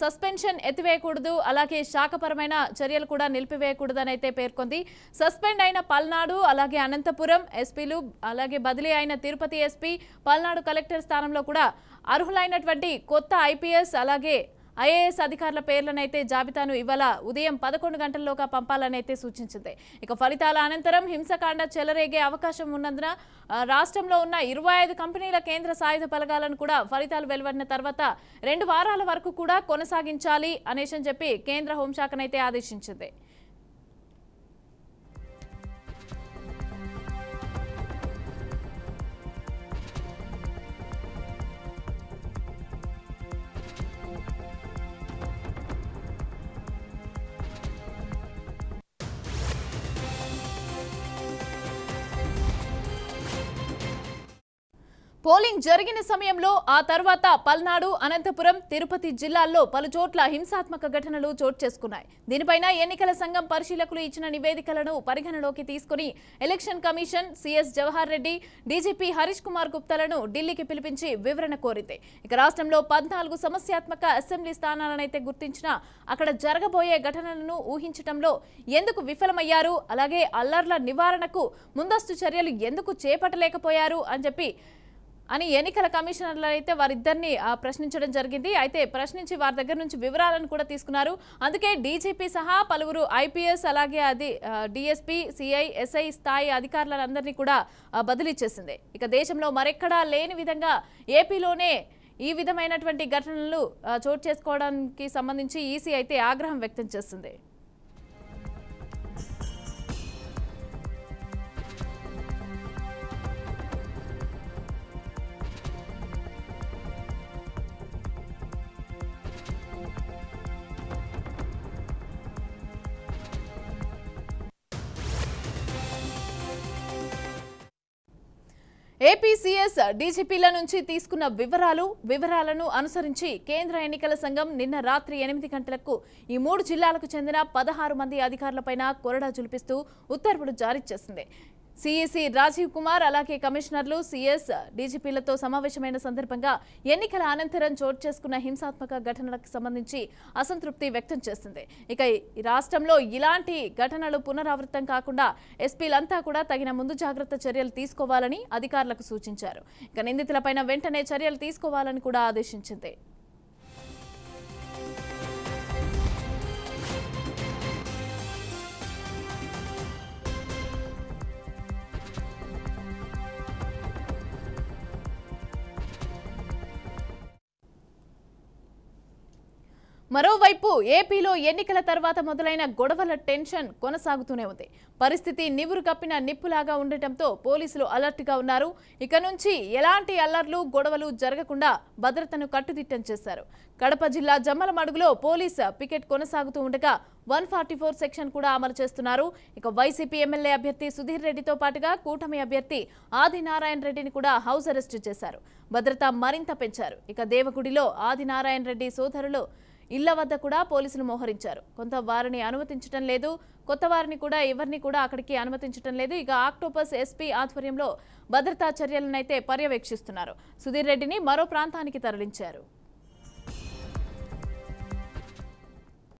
సస్పెన్షన్ ఎత్తివేయకూడదు, అలాగే శాఖపరమైన చర్యలు కూడా నిలిపివేయకూడదని అయితే పేర్కొంది. సస్పెండ్ అయిన పల్నాడు అలాగే అనంతపురం ఎస్పీలు అలాగే బదిలీ అయిన తిరుపతి ఎస్పీ, పల్నాడు కలెక్టర్ స్థానంలో కూడా అర్హులైనటువంటి కొత్త ఐపీఎస్ అలాగే ఐఏఎస్ అధికారుల పేర్లనైతే జాబితాను ఇవాళ ఉదయం 11 గంటల్లోగా పంపాలని అయితే సూచించింది. ఇక ఫలితాల అనంతరం హింసకాండ చెలరేగే అవకాశం ఉన్నందున రాష్ట్రంలో ఉన్న 25 కంపెనీల కేంద్ర సాయుధ బలగాలను కూడా ఫలితాలు వెలువడిన తర్వాత 2 వారాల వరకు కూడా కొనసాగించాలి అనేసి చెప్పి కేంద్ర హోంశాఖనైతే ఆదేశించింది. పోలింగ్ జరిగిన సమయంలో ఆ తర్వాత పల్నాడు, అనంతపురం, తిరుపతి జిల్లాల్లో పలు చోట్ల హింసాత్మక ఘటనలు చోటు చేసుకున్నాయి. దీనిపైన ఎన్నికల సంఘం పరిశీలకులు ఇచ్చిన నివేదికలను పరిగణలోకి తీసుకుని election commission CS Jawahar Reddy, DGP Harish Kumar గుప్తాలను ఢిల్లీకి పిలిపించి వివరణ కోరింది. ఇక రాష్ట్రంలో 14 సమస్యాత్మక అసెంబ్లీ స్థానాలనైతే గుర్తించినా అక్కడ జరగబోయే ఘటనలను ఊహించడంలో ఎందుకు విఫలమయ్యారు, అలాగే అల్లర్ల నివారణకు ముందస్తు చర్యలు ఎందుకు చేపట్టలేకపోయారు అని ఎన్నికల కమిషనర్లు అయితే వారిద్దరిని ప్రశ్నించడం జరిగింది. అయితే ప్రశ్నించి వారి దగ్గర నుంచి వివరాలను కూడా తీసుకున్నారు. అందుకే డీజీపీ సహా పలువురు ఐపీఎస్ అలాగే డిఎస్పీ, సిఐ, ఎస్ఐ స్థాయి అధికారులందరినీ కూడా బదిలీ చేసింది. ఇక దేశంలో మరెక్కడా లేని విధంగా ఏపీలోనే ఈ విధమైనటువంటి ఘటనలు చోటు చేసుకోవడానికి సంబంధించి ఈసీ అయితే ఆగ్రహం వ్యక్తం చేస్తుంది. ఏపీసీఎస్ డీజీపీల నుంచి తీసుకున్న వివరాలను అనుసరించి కేంద్ర ఎన్నికల సంఘం నిన్న రాత్రి 8 గంటలకు ఈ 3 జిల్లాలకు చెందిన 16 మంది అధికారులపైన కొరడా జులిపిస్తూ ఉత్తర్వులు జారీ చేసింది. సిఈసి రాజీవ్ కుమార్ అలాగే కమిషనర్లు సిఎస్ డీజీపీలతో సమావేశమైన సందర్భంగా ఎన్నికల అనంతరం చోటు చేసుకున్న హింసాత్మక ఘటనలకు సంబంధించి అసంతృప్తి వ్యక్తం చేసింది. ఇక ఈ రాష్ట్రంలో ఇలాంటి ఘటనలు పునరావృతం కాకుండా ఎస్పీలంతా కూడా తగిన ముందు జాగ్రత్త చర్యలు తీసుకోవాలని అధికారులకు సూచించారు. ఇక నిందితులపైన వెంటనే చర్యలు తీసుకోవాలని కూడా ఆదేశించింది. మరోవైపు ఏపీలో ఎన్నికల తర్వాత మొదలైన గొడవల టెన్షన్ కొనసాగుతూనే ఉంది. పరిస్థితి నివురు కప్పిన నిప్పులాగా ఉండటంతో పోలీసులు అలర్ట్గా ఉన్నారు. ఇక నుంచి ఎలాంటి అల్లర్లు గొడవలు జరగకుండా భద్రతను కట్టుదిట్టం చేశారు. కడప జిల్లా జమ్మలమడుగులో పోలీస్ పికెట్ కొనసాగుతూ ఉండగా 144 సెక్షన్ కూడా అమలు చేస్తున్నారు. ఇక వైసీపీ ఎమ్మెల్యే అభ్యర్థి సుధీర్ రెడ్డితో పాటుగా కూటమి అభ్యర్థి ఆదినారాయణ రెడ్డిని కూడా హౌస్ అరెస్టు చేశారు. భద్రత మరింత పెంచారు. ఇక దేవగుడిలో ఆదినారాయణ రెడ్డి సోదరులు ఇళ్ల వద్ద కూడా పోలీసులు మోహరించారు. కొంత వారిని అనుమతించడం లేదు, కొత్త వారిని కూడా ఎవరిని కూడా అక్కడికి అనుమతించడం లేదు. ఇక ఆక్టోపస్ ఎస్పీ ఆధ్వర్యంలో భద్రతా చర్యలనైతే పర్యవేక్షిస్తున్నారు. సుధీర్ రెడ్డిని మరో ప్రాంతానికి తరలించారు.